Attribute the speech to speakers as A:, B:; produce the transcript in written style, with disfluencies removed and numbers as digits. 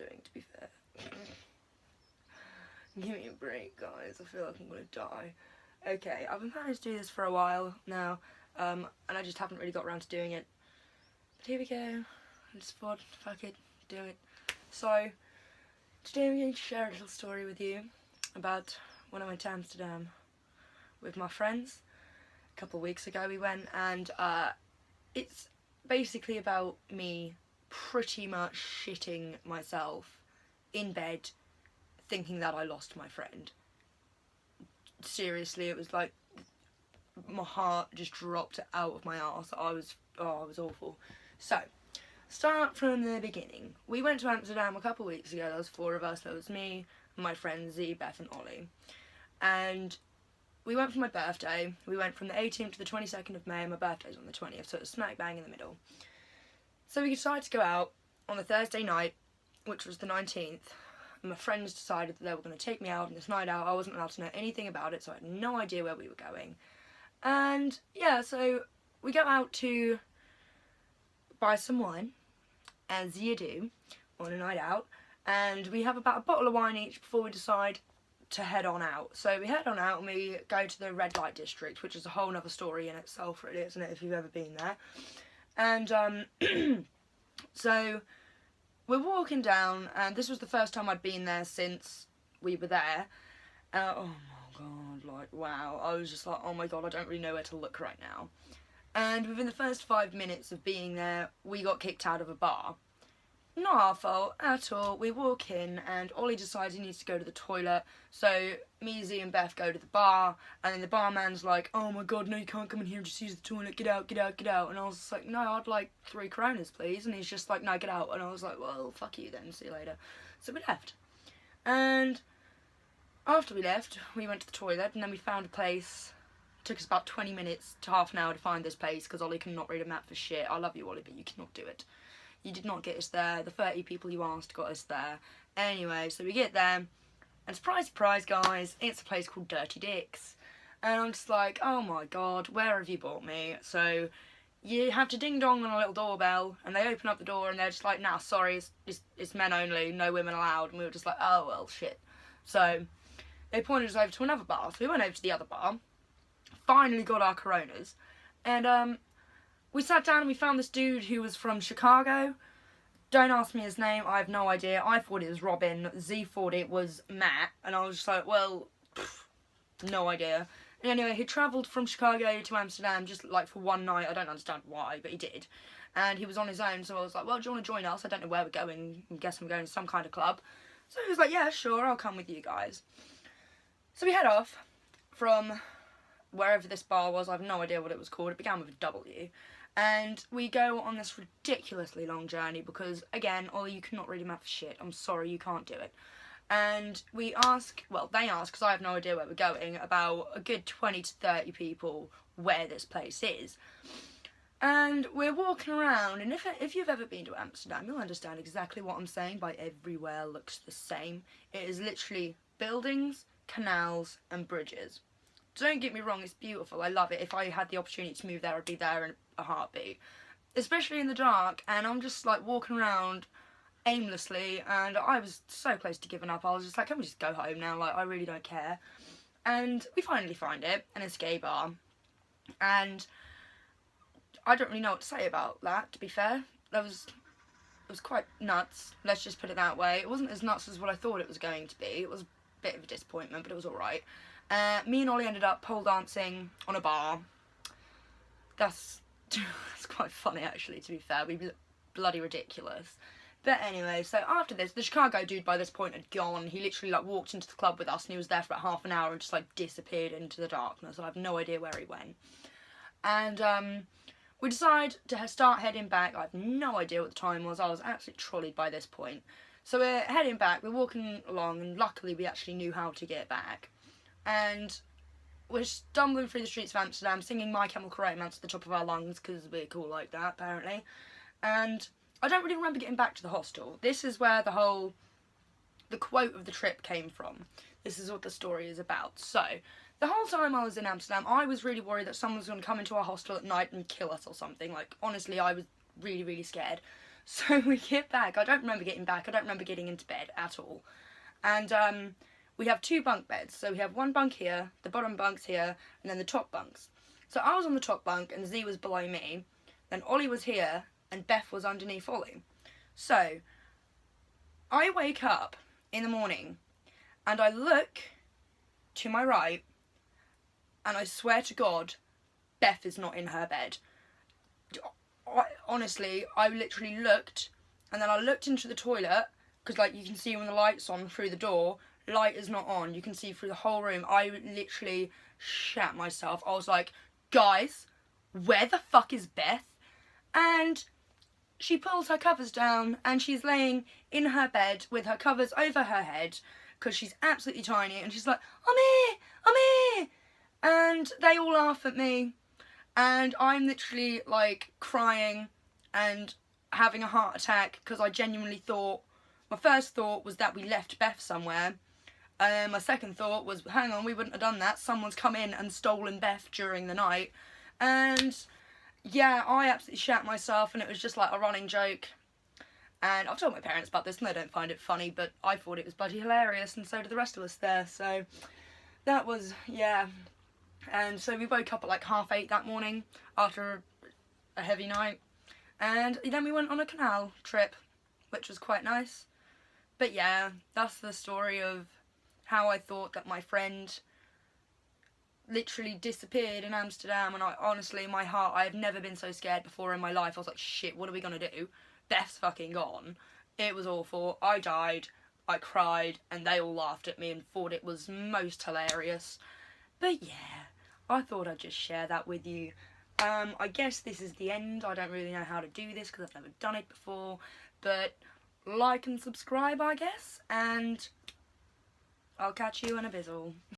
A: doing, to be fair. Give me a break, guys. I feel like I'm gonna die. Okay, I've been planning to do this for a while now, and I just haven't really got around to doing it. But here we go. I just thought, fuck it, do it. So, today I'm going to share a little story with you about when I went to Amsterdam with my friends. A couple of weeks ago we went, and it's basically about me pretty much shitting myself in bed thinking that I lost my friend. Seriously, it was like my heart just dropped out of my arse. I was awful. So, start from the beginning. We went to Amsterdam a couple of weeks ago. There was 4 of us. There was me, my friends Z, Beth and Ollie. And we went for my birthday. We went from the 18th to the 22nd of May, and my birthday's on the 20th, so it was smack bang in the middle. So we decided to go out on the Thursday night, which was the 19th, and my friends decided that they were going to take me out on this night out. I wasn't allowed to know anything about it, so I had no idea where we were going. And yeah, so we go out to buy some wine, as you do, on a night out, and we have about a bottle of wine each before we decide to head on out. So we head on out and we go to the red light district, which is a whole other story in itself, really, isn't it, if you've ever been there. And so we're walking down, and this was the first time I'd been there since we were there. Oh my god, like, wow. I was just like, oh my god, I don't really know where to look right now. And within the first 5 minutes of being there, we got kicked out of a bar. Not our fault at all. We walk in, and Ollie decides he needs to go to the toilet. So me, Z and Beth go to the bar, and then the barman's like, oh my god, no, you can't come in here, just use the toilet, get out, get out, get out. And I was just like, no, I'd like 3 Coronas, please. And he's just like, no, get out. And I was like, well, fuck you then, see you later. So we left. And after we left, we went to the toilet, and then we found a place. It took us about 20 minutes to half an hour to find this place, because Ollie cannot read a map for shit. I love you, Ollie, but you cannot do it. You did not get us there. The 30 people you asked got us there. Anyway, so we get there, and surprise, surprise, guys, it's a place called Dirty Dick's. And I'm just like, oh my god, where have you brought me? So you have to ding dong on a little doorbell, and they open up the door, and they're just like, nah, sorry, it's men only, no women allowed. And we were just like, oh well, shit. So they pointed us over to another bar. So we went over to the other bar, finally got our Coronas, and we sat down and we found this dude who was from Chicago. Don't ask me his name, I have no idea. I thought it was Robin, Z thought it was Matt, and I was just like, well, no idea. And anyway, he travelled from Chicago to Amsterdam just like for one night. I don't understand why, but he did. And he was on his own, so I was like, well, do you want to join us? I don't know where we're going. I guess I'm going to some kind of club. So he was like, yeah, sure, I'll come with you guys. So we head off from wherever this bar was. I have no idea what it was called. It began with a W. And we go on this ridiculously long journey because, again, Ollie, you cannot really map for shit. I'm sorry, you can't do it. And we ask, well, they ask, because I have no idea where we're going, about a good 20 to 30 people where this place is. And we're walking around, and if you've ever been to Amsterdam, you'll understand exactly what I'm saying by everywhere looks the same. It is literally buildings, canals, and bridges. Don't get me wrong, it's beautiful, I love it. If I had the opportunity to move there, I'd be there in a heartbeat. Especially in the dark, and I'm just like walking around aimlessly, and I was so close to giving up. I was just like, can we just go home now? Like, I really don't care. And we finally find it, and it's a gay bar. And I don't really know what to say about that, to be fair. It was quite nuts, let's just put it that way. It wasn't as nuts as what I thought it was going to be. It was a bit of a disappointment, but it was alright. Me and Ollie ended up pole dancing on a bar. That's quite funny, actually, to be fair. We were bloody ridiculous. But anyway, so after this, the Chicago dude by this point had gone. He literally like walked into the club with us, and he was there for about half an hour and just like disappeared into the darkness. I have no idea where he went. And we decided to start heading back. I have no idea what the time was. I was absolutely trolleyed by this point. So we're heading back. We're walking along, and luckily we actually knew how to get back. And we're stumbling through the streets of Amsterdam, singing My Chemical Romance at the top of our lungs, because we're cool like that, apparently. And I don't really remember getting back to the hostel. This is where the quote of the trip came from. This is what the story is about. So, the whole time I was in Amsterdam, I was really worried that someone was going to come into our hostel at night and kill us or something. Like, honestly, I was really, really scared. So we get back. I don't remember getting back. I don't remember getting into bed at all. And we have 2 bunk beds. So we have one bunk here, the bottom bunk's here, and then the top bunks. So I was on the top bunk and Z was below me. Then Ollie was here and Beth was underneath Ollie. So I wake up in the morning and I look to my right and I swear to God, Beth is not in her bed. Honestly, I literally looked and then I looked into the toilet because, like, you can see when the light's on through the door, light is not on. You can see through the whole room. I literally shat myself. I was like, guys, where the fuck is Beth? And she pulls her covers down and she's laying in her bed with her covers over her head because she's absolutely tiny, and she's like, I'm here, I'm here. And they all laugh at me and I'm literally like crying and having a heart attack because I genuinely thought, my first thought was that we left Beth somewhere. My second thought was, hang on, we wouldn't have done that. Someone's come in and stolen Beth during the night. And yeah, I absolutely shat myself and it was just like a running joke. And I've told my parents about this and they don't find it funny, but I thought it was bloody hilarious and so did the rest of us there. So that was, yeah. And so we woke up at like 8:30 that morning after a heavy night. And then we went on a canal trip, which was quite nice. But yeah, that's the story of how I thought that my friend literally disappeared in Amsterdam. And I honestly, in my heart, I have never been so scared before in my life. I was like, shit, what are we gonna do? Beth's fucking gone. It was awful. I died, I cried, and they all laughed at me and thought it was most hilarious. But yeah, I thought I'd just share that with you. I guess this is the end. I don't really know how to do this because I've never done it before. But like and subscribe, I guess. And I'll catch you in a bizzle.